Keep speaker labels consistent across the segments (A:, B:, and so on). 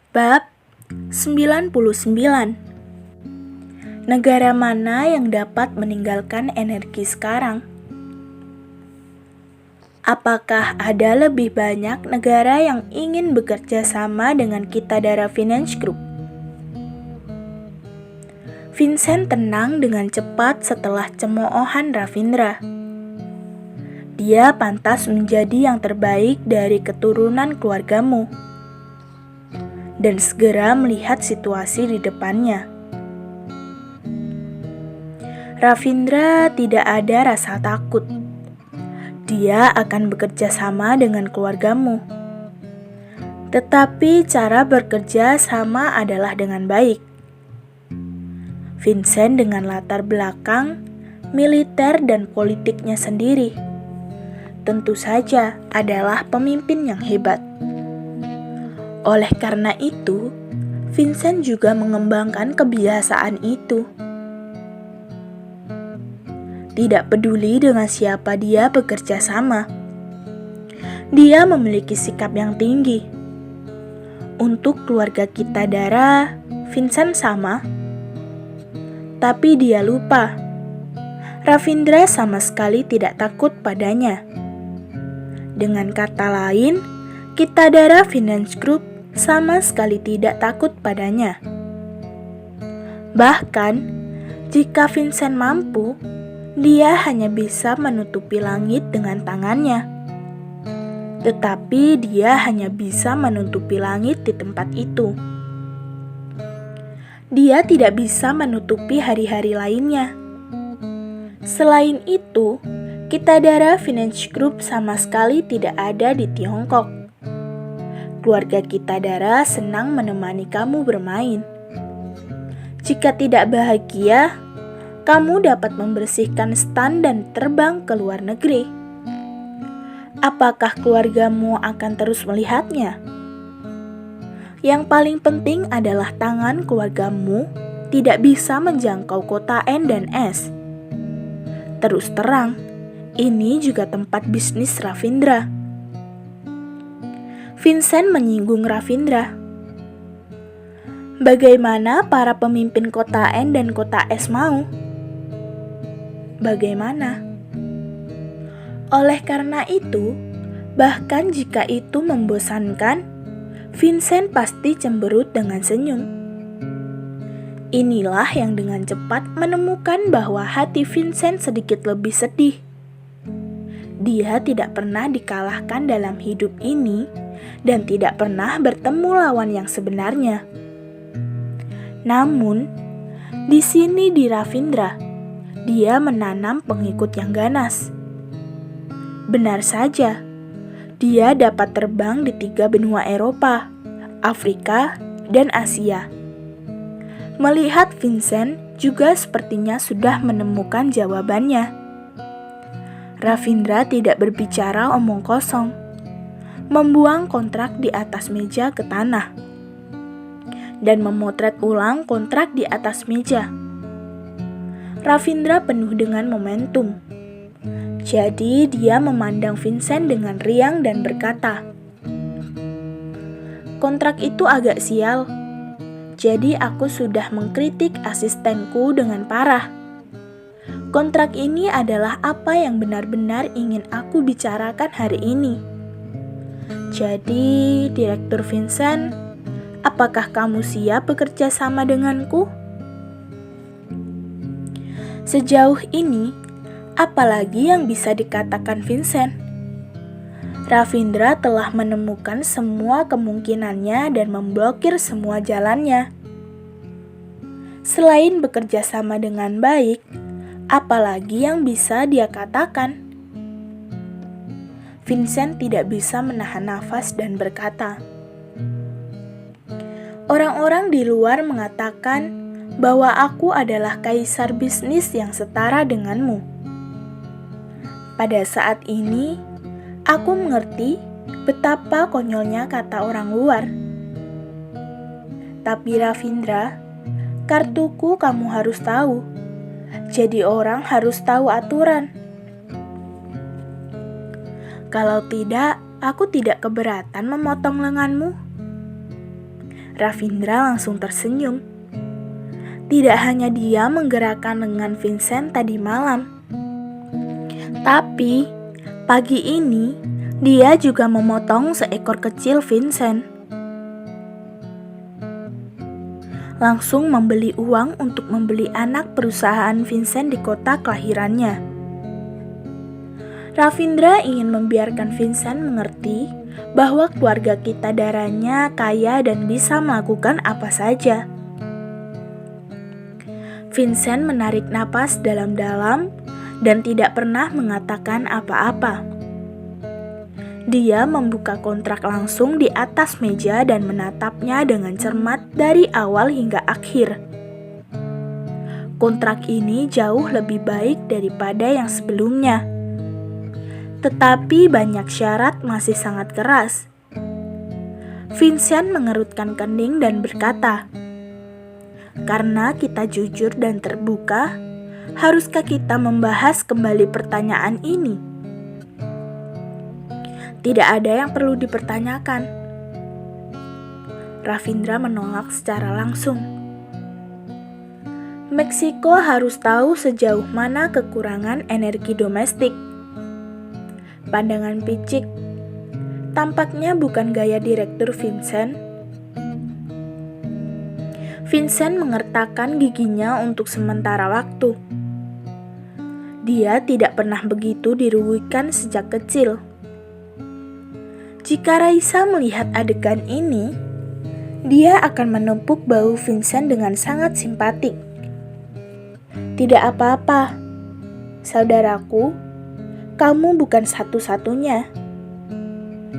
A: Bab 99. Negara mana yang dapat meninggalkan energi sekarang? Apakah ada lebih banyak negara yang ingin bekerja sama dengan Kitadara Finance Group? Vincent tenang dengan cepat setelah cemoohan Ravindra. Dia pantas menjadi yang terbaik dari keturunan keluargamu. Dan segera melihat situasi di depannya. Ravindra tidak ada rasa takut. Dia akan bekerja sama dengan keluargamu. Tetapi cara bekerja sama adalah dengan baik. Vincent dengan latar belakang, militer dan politiknya sendiri, tentu saja adalah pemimpin yang hebat. Oleh karena itu, Vincent juga mengembangkan kebiasaan itu. Tidak peduli dengan siapa dia bekerja sama, dia memiliki sikap yang tinggi. Untuk keluarga Kitadara, Vincent sama. Tapi dia lupa, Ravindra sama sekali tidak takut padanya. Dengan kata lain, Kitadara Finance Group sama sekali tidak takut padanya. Bahkan, jika Vincent mampu, dia hanya bisa menutupi langit dengan tangannya. Tetapi dia hanya bisa menutupi langit di tempat itu. Dia tidak bisa menutupi hari-hari lainnya. Selain itu, Kitadara Finance Group sama sekali tidak ada di Tiongkok. Keluarga Kitadara senang menemani kamu bermain. Jika tidak bahagia, kamu dapat membersihkan stan dan terbang ke luar negeri. Apakah keluargamu akan terus melihatnya? Yang paling penting adalah tangan keluargamu tidak bisa menjangkau kota N dan S. Terus terang, ini juga tempat bisnis Ravindra. Vincent menyinggung Ravindra. Bagaimana para pemimpin kota N dan kota S mau? Bagaimana? Oleh karena itu, bahkan jika itu membosankan, Vincent pasti cemberut dengan senyum. Inilah yang dengan cepat menemukan bahwa hati Vincent sedikit lebih sedih. Dia tidak pernah dikalahkan dalam hidup ini dan tidak pernah bertemu lawan yang sebenarnya. Namun, di sini di Ravindra, dia menanam pengikut yang ganas. Benar saja, dia dapat terbang di 3 benua Eropa, Afrika, dan Asia. Melihat Vincent juga sepertinya sudah menemukan jawabannya. Ravindra tidak berbicara omong kosong, membuang kontrak di atas meja ke tanah, dan memotret ulang kontrak di atas meja. Ravindra penuh dengan momentum. Jadi dia memandang Vincent dengan riang dan berkata, "Kontrak itu agak sial. Jadi aku sudah mengkritik asistenku dengan parah. Kontrak ini adalah apa yang benar-benar ingin aku bicarakan hari ini. Jadi, Direktur Vincent, apakah kamu siap bekerja sama denganku?" Sejauh ini, apalagi yang bisa dikatakan Vincent? Ravindra telah menemukan semua kemungkinannya dan memblokir semua jalannya. Selain bekerja sama dengan baik, apalagi yang bisa dia katakan? Vincent tidak bisa menahan nafas dan berkata, "Orang-orang di luar mengatakan bahwa aku adalah kaisar bisnis yang setara denganmu. Pada saat ini, aku mengerti betapa konyolnya kata orang luar. Tapi Ravindra, kartuku kamu harus tahu. Jadi orang harus tahu aturan. Kalau tidak, aku tidak keberatan memotong lenganmu." Ravindra langsung tersenyum. Tidak hanya dia menggerakkan lengan Vincent tadi malam, tapi pagi ini dia juga memotong seekor kecil Vincent. Langsung membeli uang untuk membeli anak perusahaan Vincent di kota kelahirannya. Ravindra ingin membiarkan Vincent mengerti bahwa keluarga kita darahnya kaya dan bisa melakukan apa saja. Vincent menarik napas dalam-dalam dan tidak pernah mengatakan apa-apa. Dia membuka kontrak langsung di atas meja dan menatapnya dengan cermat dari awal hingga akhir. Kontrak ini jauh lebih baik daripada yang sebelumnya. Tetapi banyak syarat masih sangat keras. Vincent mengerutkan kening dan berkata, "Karena kita jujur dan terbuka, haruskah kita membahas kembali pertanyaan ini?" "Tidak ada yang perlu dipertanyakan." Ravindra menolak secara langsung. Meksiko harus tahu sejauh mana kekurangan energi domestik. Pandangan picik. Tampaknya bukan gaya Direktur Vincent. Vincent mengertakkan giginya untuk sementara waktu. Dia tidak pernah begitu dirugikan sejak kecil. Jika Raisa melihat adegan ini, dia akan menepuk bahu Vincent dengan sangat simpatik. "Tidak apa-apa, saudaraku, kamu bukan satu-satunya.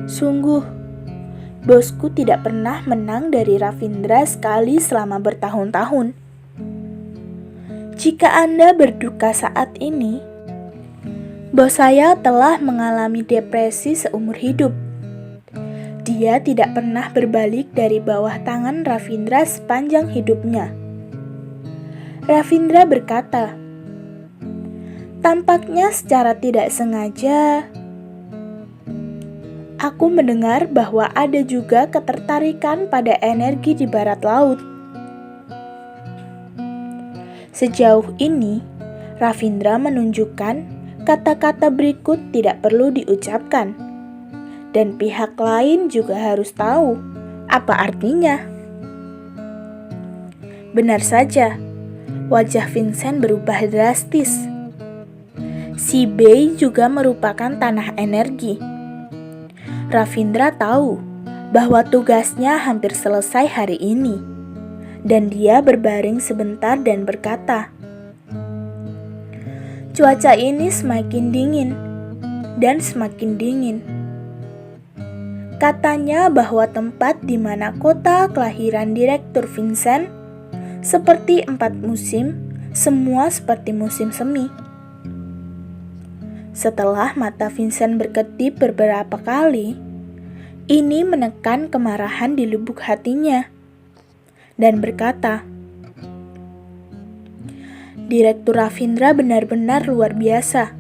A: Sungguh, bosku tidak pernah menang dari Ravindra sekali selama bertahun-tahun. Jika Anda berduka saat ini, bos saya telah mengalami depresi seumur hidup. Dia tidak pernah berbalik dari bawah tangan Ravindra sepanjang hidupnya." Ravindra berkata, "Tampaknya secara tidak sengaja, aku mendengar bahwa ada juga ketertarikan pada energi di barat laut." Sejauh ini, Ravindra menunjukkan kata-kata berikut tidak perlu diucapkan, dan pihak lain juga harus tahu apa artinya. Benar saja, wajah Vincent berubah drastis. Si Bay juga merupakan tanah energi. Ravindra tahu bahwa tugasnya hampir selesai hari ini, dan dia berbaring sebentar dan berkata, "Cuaca ini semakin dingin dan semakin dingin." Katanya bahwa tempat di mana kota kelahiran Direktur Vincent seperti 4 musim, semua seperti musim semi. Setelah mata Vincent berkedip beberapa kali, ini menekan kemarahan di lubuk hatinya, dan berkata, "Direktur Ravindra benar-benar luar biasa.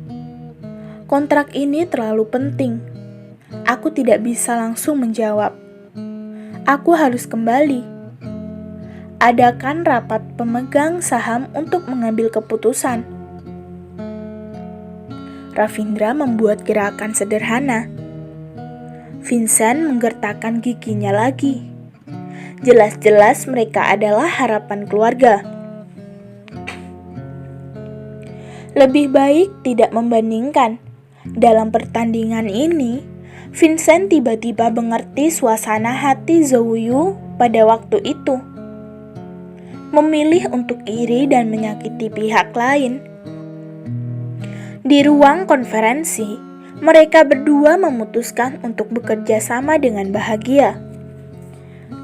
A: Kontrak ini terlalu penting. Aku tidak bisa langsung menjawab. Aku harus kembali. Adakan rapat pemegang saham untuk mengambil keputusan." Ravindra membuat gerakan sederhana. Vincent menggertakkan giginya lagi. Jelas-jelas mereka adalah harapan keluarga. Lebih baik tidak membandingkan. Dalam pertandingan ini, Vincent tiba-tiba mengerti suasana hati Zhou Yu pada waktu itu. Memilih untuk iri dan menyakiti pihak lain. Di ruang konferensi, mereka berdua memutuskan untuk bekerja sama dengan bahagia.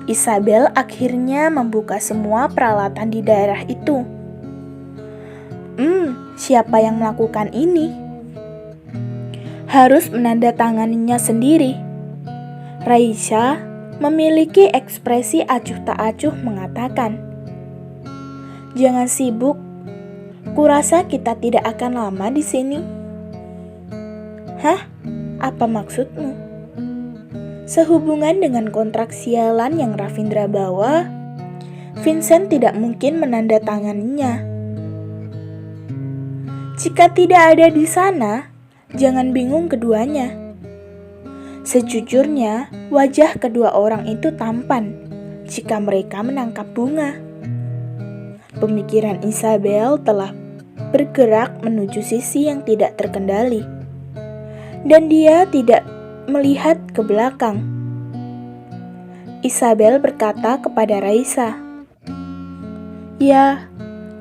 A: Isabel akhirnya membuka semua peralatan di daerah itu. Siapa yang melakukan ini? Harus menandatanganinya sendiri. Raisa memiliki ekspresi acuh tak acuh mengatakan, "Jangan sibuk. Kurasa kita tidak akan lama di sini." "Hah? Apa maksudmu?" Sehubungan dengan kontrak sialan yang Ravindra bawa, Vincent tidak mungkin menandatanganinya. Jika tidak ada di sana, jangan bingung keduanya. Sejujurnya, wajah kedua orang itu tampan jika mereka menangkap bunga. Pemikiran Isabel telah bergerak menuju sisi yang tidak terkendali, dan dia tidak melihat ke belakang. Isabel berkata kepada Raisa, "Ya,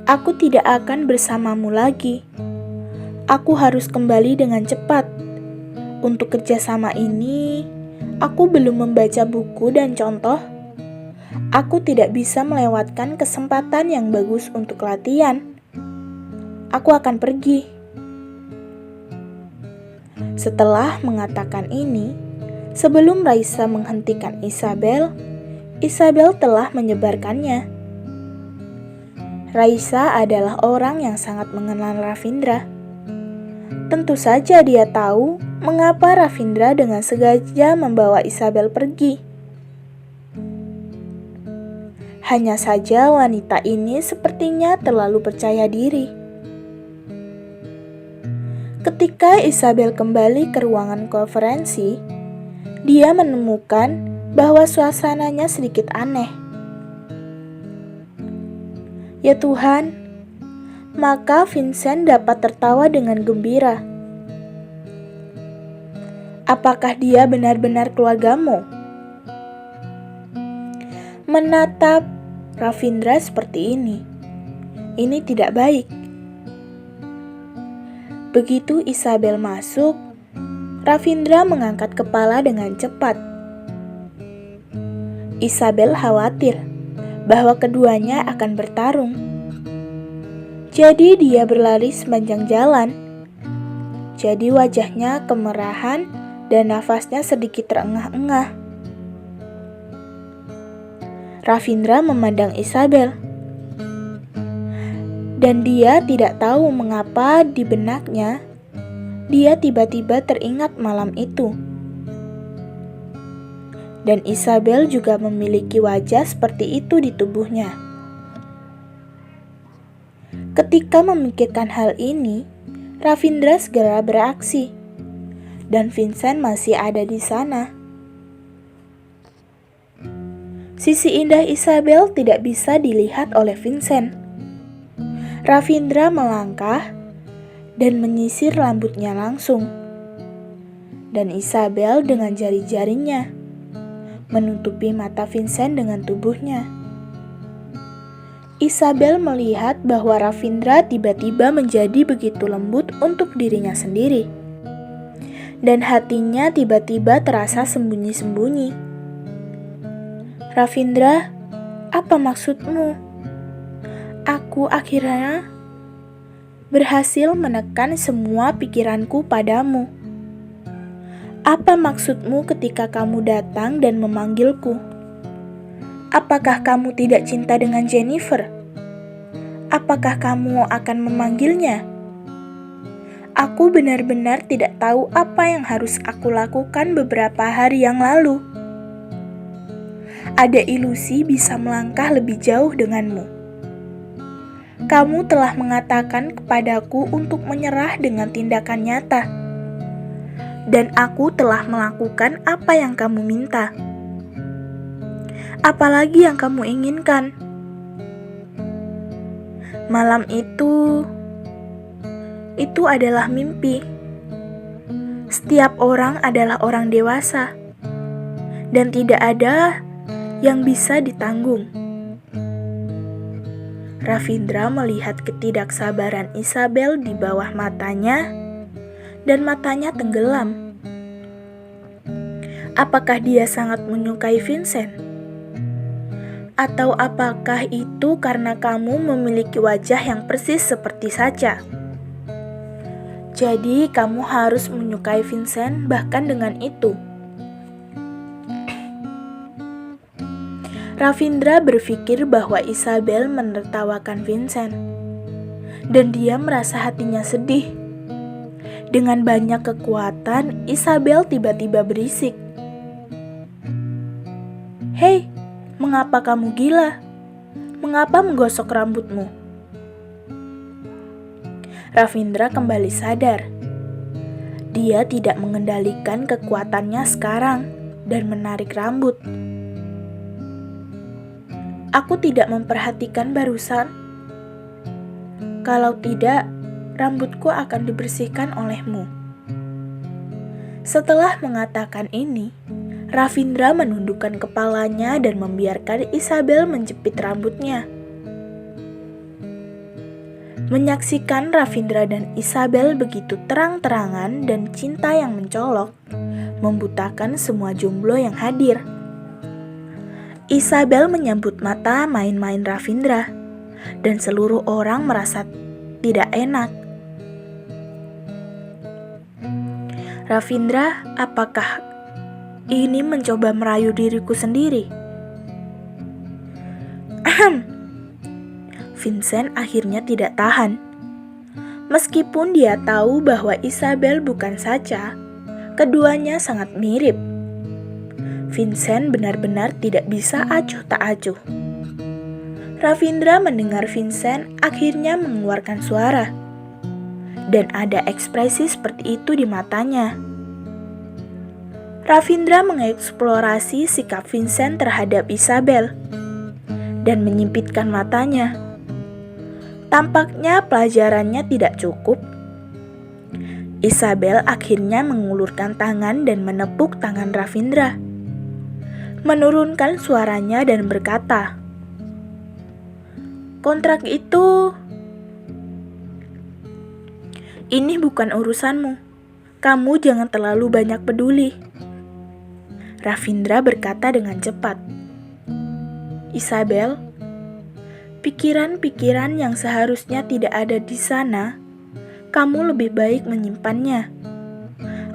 A: aku tidak akan bersamamu lagi. Aku harus kembali dengan cepat. Untuk kerjasama ini, aku belum membaca buku dan contoh. Aku tidak bisa melewatkan kesempatan yang bagus untuk latihan. Aku akan pergi." Setelah mengatakan ini, sebelum Raisa menghentikan Isabel, Isabel telah menyebarkannya. Raisa adalah orang yang sangat mengenal Ravindra. Tentu saja dia tahu mengapa Ravindra dengan sengaja membawa Isabel pergi. Hanya saja wanita ini sepertinya terlalu percaya diri. Ketika Isabel kembali ke ruangan konferensi, dia menemukan bahwa suasananya sedikit aneh. Ya Tuhan, maka Vincent dapat tertawa dengan gembira. Apakah dia benar-benar keluargamu? Menatap Ravindra seperti ini tidak baik. Begitu Isabel masuk, Ravindra mengangkat kepala dengan cepat. Isabel khawatir bahwa keduanya akan bertarung. Jadi dia berlari sepanjang jalan. Jadi wajahnya kemerahan dan nafasnya sedikit terengah-engah. Ravindra memandang Isabel. Dan dia tidak tahu mengapa di benaknya, dia tiba-tiba teringat malam itu. Dan Isabel juga memiliki wajah seperti itu di tubuhnya. Ketika memikirkan hal ini, Ravindra segera beraksi. Dan Vincent masih ada di sana. Sisi indah Isabel tidak bisa dilihat oleh Vincent. Ravindra melangkah dan menyisir rambutnya langsung. Dan Isabel dengan jari-jarinya menutupi mata Vincent dengan tubuhnya. Isabel melihat bahwa Ravindra tiba-tiba menjadi begitu lembut untuk dirinya sendiri. Dan hatinya tiba-tiba terasa sembunyi-sembunyi. "Ravindra, apa maksudmu? Aku akhirnya berhasil menekan semua pikiranku padamu. Apa maksudmu ketika kamu datang dan memanggilku? Apakah kamu tidak cinta dengan Jennifer? Apakah kamu akan memanggilnya? Aku benar-benar tidak tahu apa yang harus aku lakukan beberapa hari yang lalu. Ada ilusi bisa melangkah lebih jauh denganmu. Kamu telah mengatakan kepadaku untuk menyerah dengan tindakan nyata. Dan aku telah melakukan apa yang kamu minta. Apalagi yang kamu inginkan? Malam itu adalah mimpi. Setiap orang adalah orang dewasa. Dan tidak ada yang bisa ditanggung." Ravindra melihat ketidaksabaran Isabel di bawah matanya, dan matanya tenggelam. Apakah dia sangat menyukai Vincent? Atau apakah itu karena kamu memiliki wajah yang persis seperti Sacha? Jadi kamu harus menyukai Vincent bahkan dengan itu. Ravindra berpikir bahwa Isabel menertawakan Vincent, dan dia merasa hatinya sedih. Dengan banyak kekuatan, Isabel tiba-tiba berisik, "Hei, mengapa kamu gila? Mengapa menggosok rambutmu?" Ravindra kembali sadar. Dia tidak mengendalikan kekuatannya sekarang dan menarik rambut. "Aku tidak memperhatikan barusan. Kalau tidak, rambutku akan dibersihkan olehmu." Setelah mengatakan ini, Ravindra menundukkan kepalanya dan membiarkan Isabel menjepit rambutnya. Menyaksikan Ravindra dan Isabel begitu terang-terangan dan cinta yang mencolok, membutakan semua jomblo yang hadir. Isabel menyambut mata main-main Ravindra, dan seluruh orang merasa tidak enak. "Ravindra, apakah ini mencoba merayu diriku sendiri?" Ahem. Vincent akhirnya tidak tahan. Meskipun dia tahu bahwa Isabel bukan saja, keduanya sangat mirip. Vincent benar-benar tidak bisa acuh tak acuh. Ravindra mendengar Vincent akhirnya mengeluarkan suara, dan ada ekspresi seperti itu di matanya. Ravindra mengeksplorasi sikap Vincent terhadap Isabel dan menyipitkan matanya. Tampaknya pelajarannya tidak cukup. Isabel akhirnya mengulurkan tangan dan menepuk tangan Ravindra, menurunkan suaranya dan berkata, "Kontrak itu... ini bukan urusanmu. Kamu jangan terlalu banyak peduli." Ravindra berkata dengan cepat. "Isabel, pikiran-pikiran yang seharusnya tidak ada di sana, kamu lebih baik menyimpannya.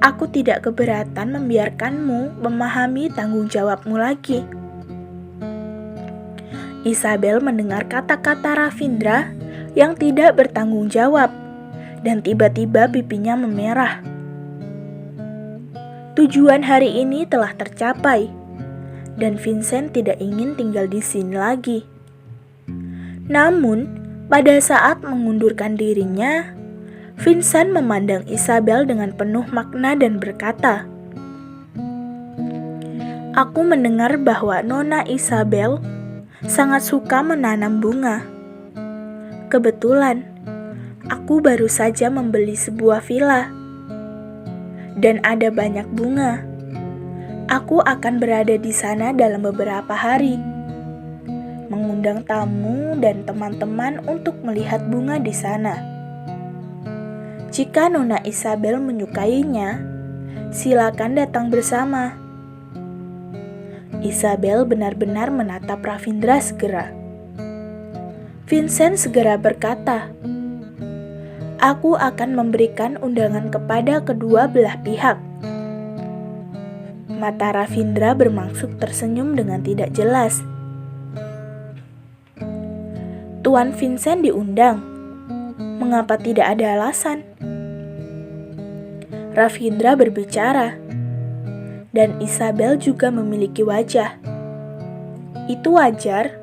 A: Aku tidak keberatan membiarkanmu memahami tanggung jawabmu lagi." Isabel mendengar kata-kata Ravindra yang tidak bertanggung jawab, dan tiba-tiba pipinya memerah. Tujuan hari ini telah tercapai, dan Vincent tidak ingin tinggal di sini lagi. Namun, pada saat mengundurkan dirinya, Vincent memandang Isabel dengan penuh makna dan berkata, "Aku mendengar bahwa Nona Isabel sangat suka menanam bunga. Kebetulan, aku baru saja membeli sebuah villa, dan ada banyak bunga. Aku akan berada di sana dalam beberapa hari, mengundang tamu dan teman-teman untuk melihat bunga di sana. Jika Nona Isabel menyukainya, silakan datang bersama." Isabel benar-benar menatap Ravindra segera. Vincent segera berkata, "Aku akan memberikan undangan kepada kedua belah pihak." Mata Ravindra bermaksud tersenyum dengan tidak jelas. "Tuan Vincent diundang. Mengapa tidak ada alasan?" Ravindra berbicara, dan Isabel juga memiliki wajah. "Itu wajar.